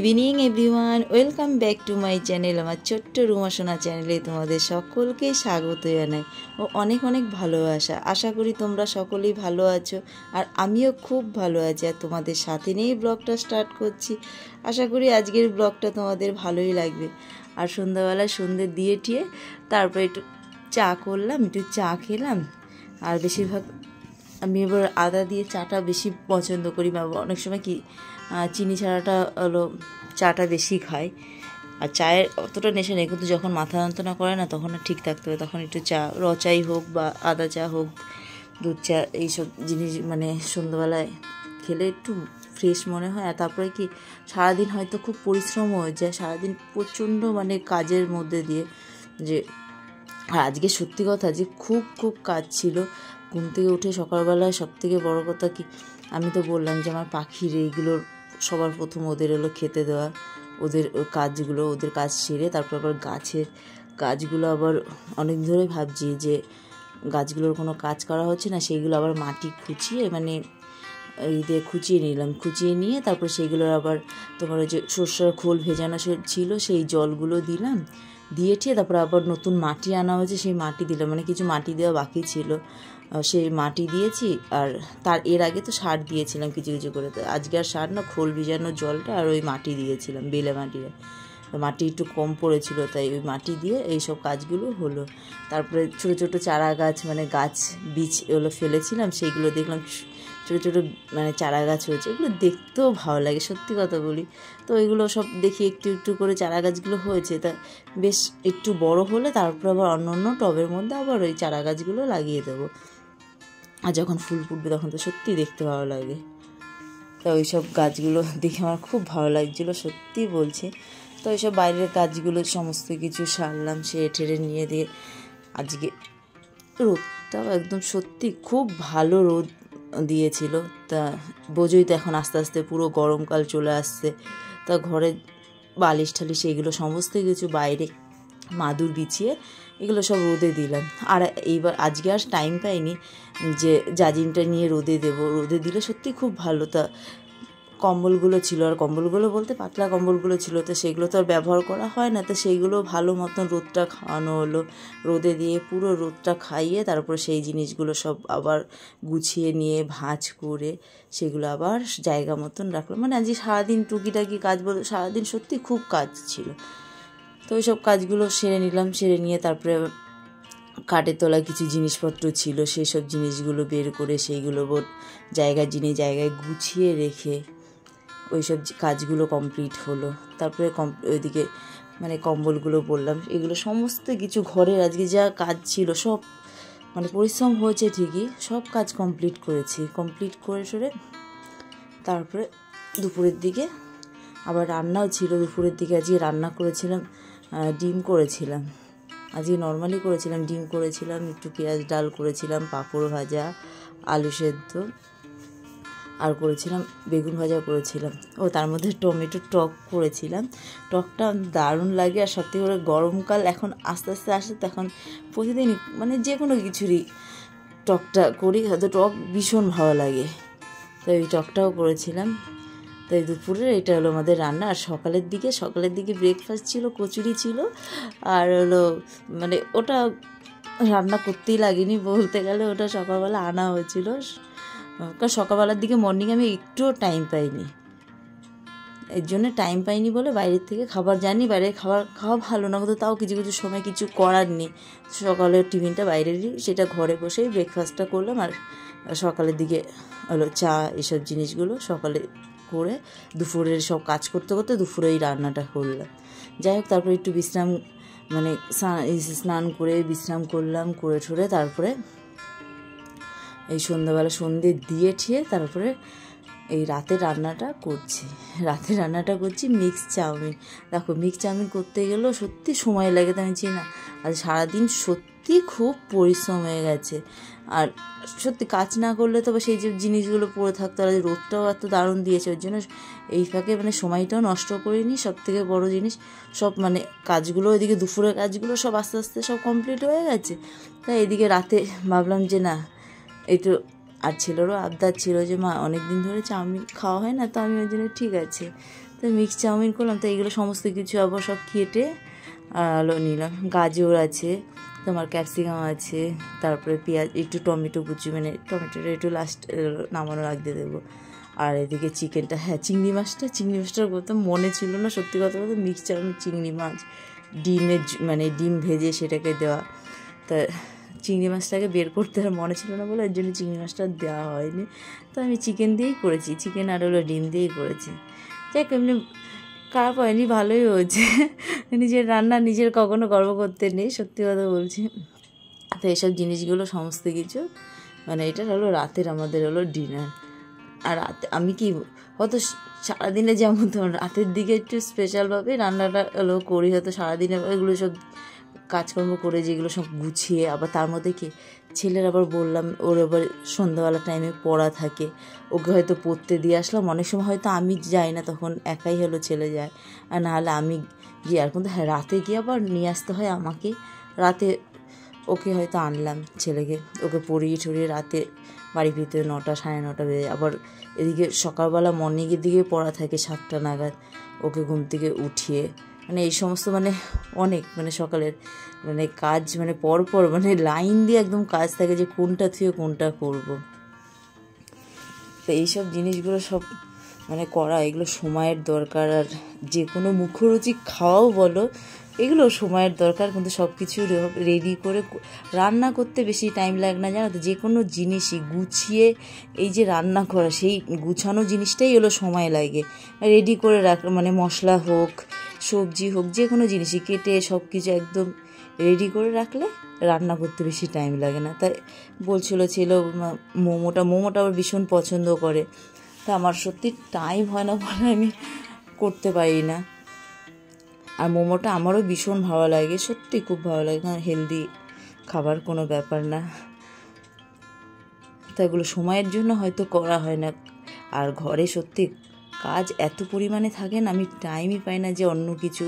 Evening everyone, welcome back to my channel. আমার ছোট্ট রুমাসোনা চ্যানেলে তোমাদের সকলকে স্বাগত জানাই ও অনেক অনেক ভালোবাসা। আশা করি তোমরা সকলেই ভালো আছো, আর আমিও খুব ভালো আছি। আর তোমাদের সাথে নিয়েই ব্লগটা স্টার্ট করছি। আশা করি আজকের ব্লগটা তোমাদের ভালোই লাগবে। আর সন্ধ্যাবেলায় সন্ধ্যে দিয়ে টিয়ে তারপরে একটু চা করলাম, একটু চা খেলাম। আর বেশিরভাগ আমি এবার আদা দিয়ে চাটা বেশি পছন্দ করি, বা অনেক সময় কি চিনি ছাড়াটা হলো চাটা বেশি খাই। আর চায়ের অতটা নেশা নেই, কিন্তু যখন মাথা যন্ত্রণা করে না তখন ঠিক থাকতে হবে, তখন একটু চা, র চাই হোক বা আদা চা হোক, দুধ চা, এইসব জিনিস মানে সন্ধ্যাবেলায় খেলে একটু ফ্রেশ মনে হয়। আর তারপরে কি সারাদিন হয়তো খুব পরিশ্রম হয়ে যায়, সারাদিন প্রচণ্ড মানে কাজের মধ্যে দিয়ে যে। আর আজকে সত্যি কথা যে খুব খুব কাজ ছিল। ঘুম থেকে উঠে সকালবেলায় সবথেকে বড় কথা কি, আমি তো বললাম যে আমার পাখির এইগুলোর সবার প্রথম ওদের হলো খেতে দেওয়া, ওদের কাজগুলো, ওদের কাজ সেরে তারপর আবার গাছের গাছগুলো আবার অনেক ধরে ভাবছি যে গাছগুলোর কোনো কাজ করা হচ্ছে না, সেইগুলো আবার মাটি খুঁচিয়ে মানে এই দিয়ে খুঁচিয়ে নিলাম, খুঁচিয়ে নিয়ে তারপর সেইগুলোর আবার তোমার ওই যে সর্ষের খোল ভেজানো ছিল সেই জলগুলো দিলাম, দিয়ে ঠিয়ে তারপর আবার নতুন মাটি আনা হয়েছে, সেই মাটি দিলাম, মানে কিছু মাটি দেওয়া বাকি ছিল, সেই মাটি দিয়েছি। আর তার এর আগে তো সার দিয়েছিলাম কিছু কিছু করে, তো আজকে আর সার না, খোল ভিজানো জলটা আর ওই মাটি দিয়েছিলাম, বেলে মাটিটা। মাটি একটু কম পড়েছিল তাই ওই মাটি দিয়ে এইসব কাজগুলো হলো। তারপরে ছোটো ছোটো চারা গাছ মানে গাছ বীজ এগুলো ফেলেছিলাম, সেইগুলো দেখলাম ছোটো ছোটো মানে চারা গাছ হয়েছে, এগুলো দেখতেও ভালো লাগে সত্যি কথা বলি। তো এগুলো সব দেখি একটু একটু করে চারা গাছগুলো হয়েছে, তা বেশ একটু বড় হলে তারপর আবার অন্য অন্য টবের মধ্যে আবার ওই চারা গাছগুলো লাগিয়ে দেবো। আর যখন ফুল ফুটবে তখন তো সত্যি দেখতে ভালো লাগে। তো ওই সব গাছগুলো দেখে আমার খুব ভালো লাগছিলো, সত্যি বলছি। তো এইসব বাইরের কাজগুলো সমস্ত কিছু সারলাম, সেরে ঠেরে নিয়ে দিয়ে আজকে রোদটাও একদম সত্যি খুব ভালো রোদ দিয়েছিল। তা বোঝোই তো এখন আস্তে আস্তে পুরো গরমকাল চলে আসছে। তা ঘরে বালিশ ঠালিশ এগুলো সমস্ত কিছু বাইরে মাদুর বিছিয়ে এগুলো সব রোদে দিলাম। আর এইবার আজকে আর টাইম পাইনি যে জাজিমটা নিয়ে রোদে দেবো, রোদে দিলে সত্যি খুব ভালো। তা কম্বলগুলো ছিল, আর কম্বলগুলো বলতে পাতলা কম্বলগুলো ছিল, তো সেগুলো তো আর ব্যবহার করা হয় না, তো সেইগুলো ভালো মতন রোদটা খাওয়ানো হলো, রোদে দিয়ে পুরো রোদটা খাইয়ে তারপর সেই জিনিসগুলো সব আবার গুছিয়ে নিয়ে ভাঁজ করে সেগুলো আবার জায়গা মতন রাখলাম। মানে আজকে সারাদিন টুকিটাকি কাজ বলতে সারাদিন সত্যি খুব কাজ ছিল। তো ওই সব কাজগুলো সেরে নিলাম, সেরে নিয়ে তারপরে কাঠের তলায় কিছু জিনিসপত্র ছিল, সেই সব জিনিসগুলো বের করে সেইগুলো জায়গায় জায়গায় গুছিয়ে রেখে ওই সব কাজগুলো কমপ্লিট হলো। তারপরে ওইদিকে মানে কম্বলগুলো বললাম, এগুলো সমস্ত কিছু ঘরের আজকে যা কাজ ছিল সব মানে পরিশ্রম হয়েছে ঠিকই, সব কাজ কমপ্লিট করেছি। কমপ্লিট করে সরে তারপরে দুপুরের দিকে আবার রান্নাও ছিল। দুপুরের দিকে আজকে রান্না করেছিলাম, ডিম করেছিলাম, আজকে নর্মালি করেছিলাম, ডিম করেছিলাম, একটু পেঁয়াজ ডাল করেছিলাম, পাঁপড় ভাজা, আলু সেদ্ধ, আর করেছিলাম বেগুন ভাজা করেছিলাম। ও তার মধ্যে টমেটো টক করেছিলাম। টকটা দারুণ লাগে। আর সত্যি করে গরমকাল এখন আস্তে আস্তে আসে, তো এখন প্রতিদিনই মানে যে কোনো কিছুরই টকটা করি, হয়তো টক ভীষণ ভালো লাগে, তো এই টকটাও করেছিলাম। তাই দুপুরের এটা হলো আমাদের রান্না। আর সকালের দিকে ব্রেকফাস্ট ছিল, কচুরি ছিল, আর হলো মানে ওটা রান্না করতেই লাগেনি বলতে গেলে, ওটা সকালবেলা আনা হয়েছিল। কারণ সকালবেলার দিকে মর্নিং আমি একটুও টাইম পাইনি, এর জন্য টাইম পাইনি বলে বাইরের থেকে খাবার, জানি বাইরের খাবার খাওয়া ভালো না, কিন্তু তাও কিছু কিছু সময় কিছু করার নেই, সকালের টিফিনটা বাইরেরই, সেটা ঘরে বসেই ব্রেকফাস্টটা করলাম। আর সকালের দিকে হলো চা, এসব জিনিসগুলো সকালে করে দুপুরের সব কাজ করতে করতে দুপুরে এই রান্নাটা করলাম। যাই হোক, তারপরে একটু বিশ্রাম মানে স্নান করে বিশ্রাম করলাম, করে ঠরে তারপরে এই সন্ধ্যাবেলা সন্ধ্যে দিয়ে ঠিয়ে তারপরে এই রাতের রান্নাটা করছি মিক্স চাউমিন। দেখো, মিক্স চাউমিন করতে গেলেও সত্যি সময় লাগে, তো আমি চিনি না, আজ সারাদিন সত্যি খুব পরিশ্রম হয়ে গেছে। আর সত্যি কাজ না করলে তো সেই যে জিনিসগুলো পড়ে থাকতো, আর রোদটাও এত দারুণ দিয়েছে, ওই জন্য এই ফাঁকে মানে সময়টাও নষ্ট করিনি। সব থেকে বড়ো জিনিস, সব মানে কাজগুলো এদিকে দুপুরের কাজগুলো সব আস্তে আস্তে সব কমপ্লিট হয়ে গেছে। তাই এদিকে রাতে ভাবলাম যে না, একটু আর ছেলেরও আবদার ছিল যে মা অনেক দিন ধরে চাউমিন খাওয়া হয় না, তো আমি ওই জন্য ঠিক আছে তো মিক্স চাউমিন করলাম। তো এইগুলো সমস্ত কিছু আবার সব কেটে আলো নিলাম। গাজর আছে, তোমার ক্যাপসিকাম আছে, তারপরে পেঁয়াজ, একটু টমেটো কুচি, মানে টমেটোটা একটু লাস্ট নামানোর আগে দেবো। আর এদিকে চিকেনটা, হ্যাঁ চিংড়ি মাছটার কথা মনে ছিল না, সত্যি কথা বলতে। মিক্স চাউমিন চিংড়ি মাছ ডিমের মানে ডিম ভেজে সেটাকে দেওয়া, তা চিংড়ি মাছটাকে বের করতে আর মনে ছিল না বলে এর জন্য চিংড়ি মাছটা দেওয়া হয়নি। তো আমি চিকেন দিয়েই করেছি, চিকেন আর ডিম দিয়েই করেছি। যাক এমনি খারাপ হয়নি, ভালোই হয়েছে। নিজের রান্না নিজের কখনো গর্ব করতে নেই, সত্যি কথা বলছি। তো এইসব জিনিসগুলো সমস্ত কিছু মানে এটা হলো রাতের আমাদের হলো ডিনার। আর রাতে আমি কি হয়তো সারাদিনে যেমন ধরুন রাতের দিকে একটু স্পেশালভাবে রান্নাটা হলো করি, হয়তো সারাদিনে এগুলো সব কাজকর্ম করে যেগুলো সব গুছিয়ে, আবার তার মধ্যে কি ছেলের আবার বললাম ওর আবার সন্ধ্যাবেলা টাইমে পড়া থাকে, ওকে হয়তো পড়তে দিয়ে আসলাম। অনেক সময় হয়তো আমি যাই না, তখন একাই হলো ছেলে যায়, আর নাহলে আমি গিয়ে। আর কিন্তু হ্যাঁ রাতে গিয়ে আবার নিয়ে আসতে হয় আমাকে। রাতে ওকে হয়তো আনলাম ছেলেকে, ওকে পড়িয়ে টড়িয়ে রাতে বাড়ি ফিরতে 9টা 9:30 বেজে। আবার এদিকে সকালবেলা মর্নিংয়ের দিকে পড়া থাকে 7টা নাগাদ, ওকে ঘুম থেকে উঠিয়ে মানে এই সমস্ত মানে অনেক মানে সকালের মানে কাজ মানে পরপর মানে লাইন দিয়ে একদম কাজ থাকে যে কোনটা থেকে কোনটা করব। তো এইসব জিনিসগুলো সব মানে করা, এগুলো সময়ের দরকার। আর যে কোনো মুখরুচি খাওয়াও বলো, এগুলো সময়ের দরকার। কিন্তু সব কিছু রেডি করে রান্না করতে বেশি টাইম লাগে না, জানো তো। যে কোনো জিনিসই গুছিয়ে এই যে রান্না করা, সেই গুছানো জিনিসটাই হলো সময় লাগে। রেডি করে মানে মশলা হোক, সবজি হোক, যে কোনো জিনিসই কেটে সব কিছু একদম রেডি করে রাখলে রান্না করতে বেশি টাইম লাগে না। তাই বলছিল ছিল মোমোটা আবার ভীষণ পছন্দ করে। তা আমার সত্যি টাইম হয় না বলে আমি করতে পারি না। আর মোমোটা আমারও ভীষণ ভালো লাগে, সত্যি খুব ভালো লাগে, কারণ হেলদি খাবার কোনো ব্যাপার না। তা এগুলো সময়ের জন্য হয়তো করা হয় না। আর ঘরে সত্যি কাজ এত পরিমাণে থাকে না, আমি টাইমই পাই না যে অন্য কিছু।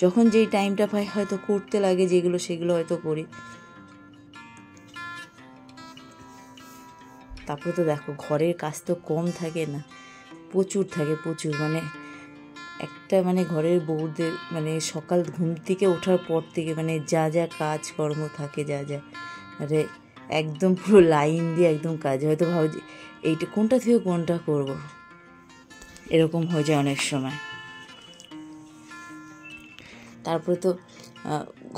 যখন যেই টাইমটা পাই হয়তো করতে লাগে যেগুলো, সেগুলো হয়তো করি। তারপরে তো দেখো ঘরের কাজ তো কম থাকে না, প্রচুর থাকে, প্রচুর। মানে একটা মানে ঘরের বউদের মানে সকাল ঘুম থেকে ওঠার পর থেকে মানে যা যা কাজকর্ম থাকে, যা যা মানে একদম পুরো লাইন দিয়ে একদম কাজ। হয়তো ভাবো যে এইটা কোনটা থেকে কোনটা করব, এরকম হয়ে যায় অনেক সময়। তারপরে তো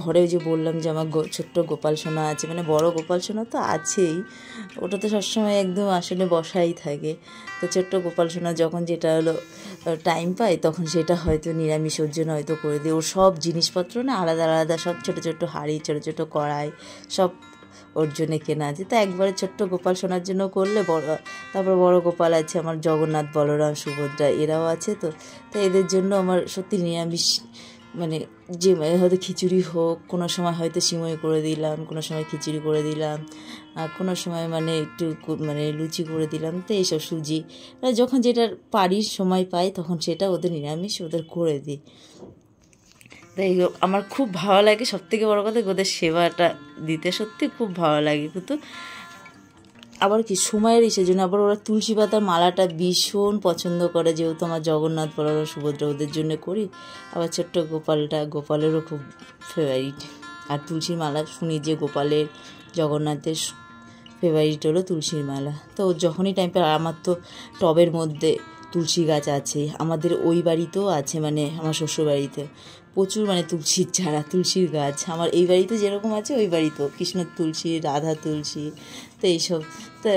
ঘরে যে বললাম যে আমার ছোট্ট গোপাল সোনা আছে, মানে বড় গোপাল সোনা তো আছেই, ওটা তো সবসময় একদম আসলে বসাই থাকে। তো ছোট্ট গোপাল সোনা যখন যেটা হলো টাইম পায় তখন সেটা হয়তো নিরামিষ ওর জন্য হয়তো করে দিই। ওর সব জিনিসপত্র না আলাদা আলাদা, সব ছোটো ছোটো হাঁড়ি, ছোটো ছোটো কড়াই সব ওর জন্যে কেনা আছে। তো একবারে ছোট্ট গোপাল সোনার জন্য করলে তারপর বড় গোপাল আছে আমার, জগন্নাথ, বলরাম, সুভদ্রা, এরাও আছে। তো এদের জন্য আমার সত্যি নিরামিষ মানে যে হয়তো খিচুড়ি হোক, কোনো সময় হয়তো সিমই করে দিলাম, কোনো সময় খিচুড়ি করে দিলাম, আর কোনো সময় মানে একটু মানে লুচি করে দিলাম। তো এইসব সুজি যখন যেটার পারি সময় পাই তখন সেটা ওদের নিরামিষ ওদের করে দিই। তাই আমার খুব ভালো লাগে, সবথেকে বড় কথা ওদের সেবাটা দিতে সত্যি খুব ভালো লাগে। কিন্তু আবার কি সময়ের জন্য আবার ওরা তুলসী পাতার মালাটা ভীষণ পছন্দ করে, যেহেতু আমার জগন্নাথ, বলরাম, সুভদ্রা ওদের জন্য করি। আবার ছোট্ট গোপালেরও খুব ফেভারিট। আর তুলসীর মালা শুনি যে গোপালের, জগন্নাথের ফেভারিট হলো তুলসীর মালা। তো যখনই টাইম পাই, আমার তো টবের মধ্যে তুলসী গাছ আছে, আমাদের ওই বাড়িতেও আছে, মানে আমার শ্বশুর বাড়িতে প্রচুর মানে তুলসীর চারা, তুলসীর গাছ। আমার এই বাড়িতে যেরকম আছে ওই বাড়িতেও কৃষ্ণ তুলসী, রাধা তুলসী, তো এইসব। তো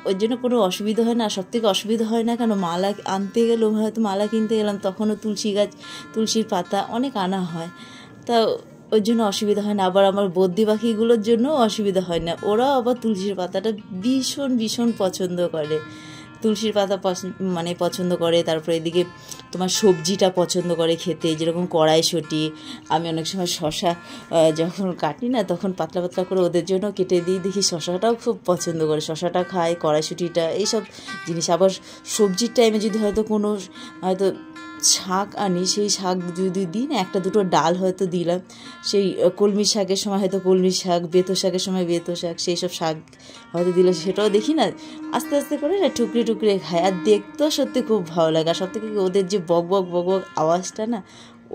ওই জন্য কোনো অসুবিধা হয় না। সবথেকে অসুবিধা হয় না কেন, মালা আনতে গেলেও হয়তো মালা কিনতে গেলাম তখনও তুলসী গাছ, তুলসীর পাতা অনেক আনা হয়, তা ওই জন্য অসুবিধা হয় না। আবার আমার বদ্যি পাখিগুলোর জন্যও অসুবিধা হয় না, ওরাও আবার তুলসীর পাতাটা ভীষণ ভীষণ পছন্দ করে, তুলসীর পাতা মানে পছন্দ করে। তারপরে এদিকে তোমার সবজিটা পছন্দ করে খেতে, যেরকম কড়াইশুঁটি। আমি অনেক সময় শশা যখন কাটি না তখন পাতলা পাতলা করে ওদের জন্য কেটে দিই, দেখি শশাটাও খুব পছন্দ করে, শশাটা খায়, কড়াইশুঁটিটা, এইসব জিনিস। আবার সবজির টাইমে যদি হয়তো কোনো হয়তো শাক আনি, সেই শাক যদি দিই না, একটা দুটো ডাল হয়তো দিলাম, সেই কলমি শাকের সময় হয়তো কলমি শাক, বেতো শাকের সময় বেতো শাক, সেই সব শাক হয়তো দিলে সেটাও দেখি না আস্তে আস্তে করে না টুকরে টুকরে খায়। আর দেখতেও সত্যি খুব ভালো লাগে। আর সব থেকে ওদের যে বক বক বক বক আওয়াজটা না,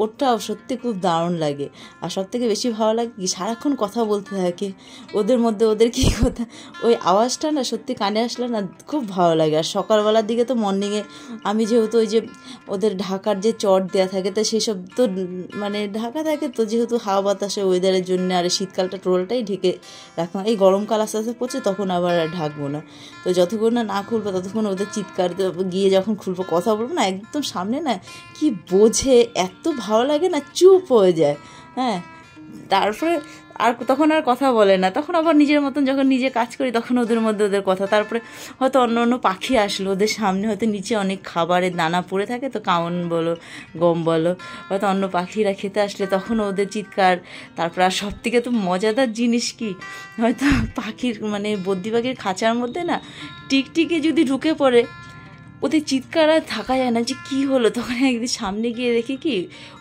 ওটাও সত্যি খুব দারুণ লাগে। আর সব থেকে বেশি ভালো লাগে কি, সারাক্ষণ কথা বলতে থাকে ওদের মধ্যে, ওদের কী কথা, ওই আওয়াজটা না সত্যি কানে আসলে না খুব ভালো লাগে। আর সকালবেলার দিকে তো মর্নিংয়ে আমি যেহেতু ওই যে ওদের ঢাকার যে চট দেওয়া থাকে, তো সেই সব তো মানে ঢাকা থাকে, তো যেহেতু হাওয়া বাতাসে ওয়েদারের জন্য, আর শীতকালটা টোটালটাই ঢেকে রাখলাম। এই গরমকাল আস্তে আস্তে পড়ছে, তখন আবার ঢাকবো না। তো যতক্ষণ না খুলবো ততক্ষণ ওদের চিৎকার গিয়ে যখন খুলবো কথা বলবো না, একদম সামনে না কি বোঝে, এত ভালো লাগে না, চুপ হয়ে যায়। হ্যাঁ, তারপরে আর তখন আর কথা বলে না, তখন আবার নিজের মতন যখন নিজে কাজ করি তখন ওদের মধ্যে ওদের কথা। তারপরে হয়তো অন্য অন্য পাখি আসলো, ওদের সামনে হয়তো নিচে অনেক খাবারের দানা পড়ে থাকে, তো কাউন বলো গম বলো, হয়তো অন্য পাখিরা খেতে আসলে তখন ওদের চিৎকার। তারপর আর সব থেকে তো মজাদার জিনিস কি, হয়তো পাখির মানে বদ্যি পাখির খাঁচার মধ্যে না টিকটিকি যদি ঢুকে পড়ে, ওদের চিৎকার আর থাকা যায় না যে কী হলো। তখন একদিন সামনে গিয়ে দেখি কি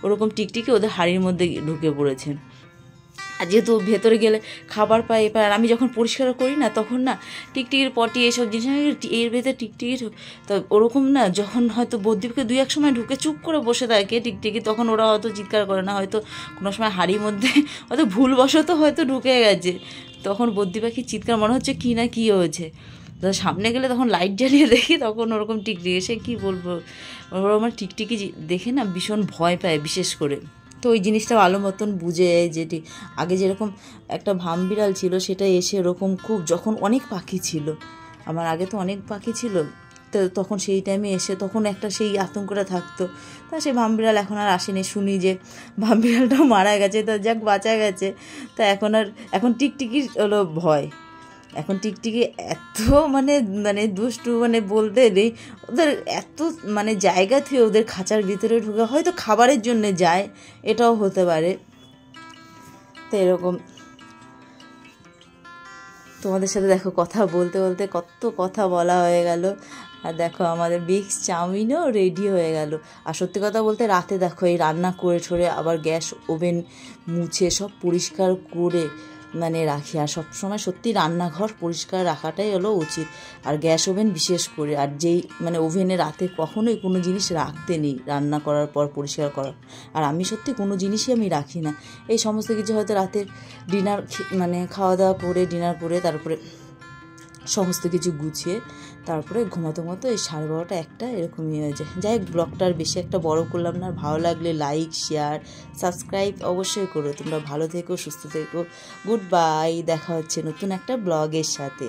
ওরকম টিকটিকি ওদের হাড়ির মধ্যে ঢুকে পড়েছে। আর যেহেতু ভেতরে গেলে খাবার পাই, এবার আর আমি যখন পরিষ্কার করি না তখন না টিকটিকির পটি এইসব জিনিস এর ভেতরে টিকটিকির, তো ওরকম না যখন হয়তো বদ্বীপকে 2-1 সময় ঢুকে চুপ করে বসে থাকে টিকটিকি, তখন ওরা হয়তো চিৎকার করে না, হয়তো কোনো সময় হাড়ির মধ্যে হয়তো ভুলবশত হয়তো ঢুকে গেছে, তখন বদ্যি পাখির চিৎকার মনে হচ্ছে কী না কী হয়েছে। তো সামনে গেলে তখন লাইট জ্বালিয়ে দেখি, তখন ওরকম টিকটিকি, সে কী বলবো, ওরা আমার টিকটিকি দেখে না ভীষণ ভয় পায় বিশেষ করে। তো ওই জিনিসটা ভালো মতন বুঝে যেটি আগে যেরকম একটা ভামবিড়াল ছিল, সেটা এসে ওরকম খুব, যখন অনেক পাখি ছিল, আমার আগে তো অনেক পাখি ছিল, তো তখন সেই টাইমে এসে তখন একটা সেই আতঙ্কটা থাকতো। তা সেই ভামবিড়াল এখন আর আসেনি, শুনি যে ভামবিড়ালটাও মারা গেছে, তো যাক বাঁচা গেছে। তা এখন টিকটিকির হলো ভয়। এখন টিকটিকি এত মানে মানে দুষ্টু, মানে বলতে নেই, ওদের এত মানে জায়গা থেকে ওদের খাঁচার ভিতরে ঢুকে, হয়তো খাবারের জন্যে যায়, এটাও হতে পারে। তো এরকম তোমাদের সাথে দেখো কথা বলতে বলতে কত কথা বলা হয়ে গেল। আর দেখো আমাদের মিক্স চাউমিনও রেডি হয়ে গেল। আর সত্যি কথা বলতে রাতে দেখো এই রান্না করে ঠরে আবার গ্যাস ওভেন মুছে সব পরিষ্কার করে মানে রাখি। আর সবসময় সত্যি রান্নাঘর পরিষ্কার রাখাটাই হলো উচিত, আর গ্যাস ওভেন বিশেষ করে। আর যেই মানে ওভেনে রাতে কখনোই কোনো জিনিস রাখতে নেই রান্না করার পর পরিষ্কার করার। আর আমি সত্যি কোনো জিনিসই আমি রাখি না, এই সমস্ত কিছু হয়তো রাতের ডিনার মানে খাওয়া দাওয়া করে ডিনার করে তারপরে সমস্ত কিছু গুছিয়ে তারপরে ঘুমাতে ঘুমাতে এই 12:30 1টা এরকমই হয়ে যায়। যাই হোক, ব্লগটা আর বেশি একটা বড় করলাম না। ভালো লাগলে লাইক শেয়ার সাবস্ক্রাইব অবশ্যই করো। তোমরা ভালো থেকো, সুস্থ থেকো। গুড বাই, দেখা হচ্ছে নতুন একটা ব্লগের সাথে।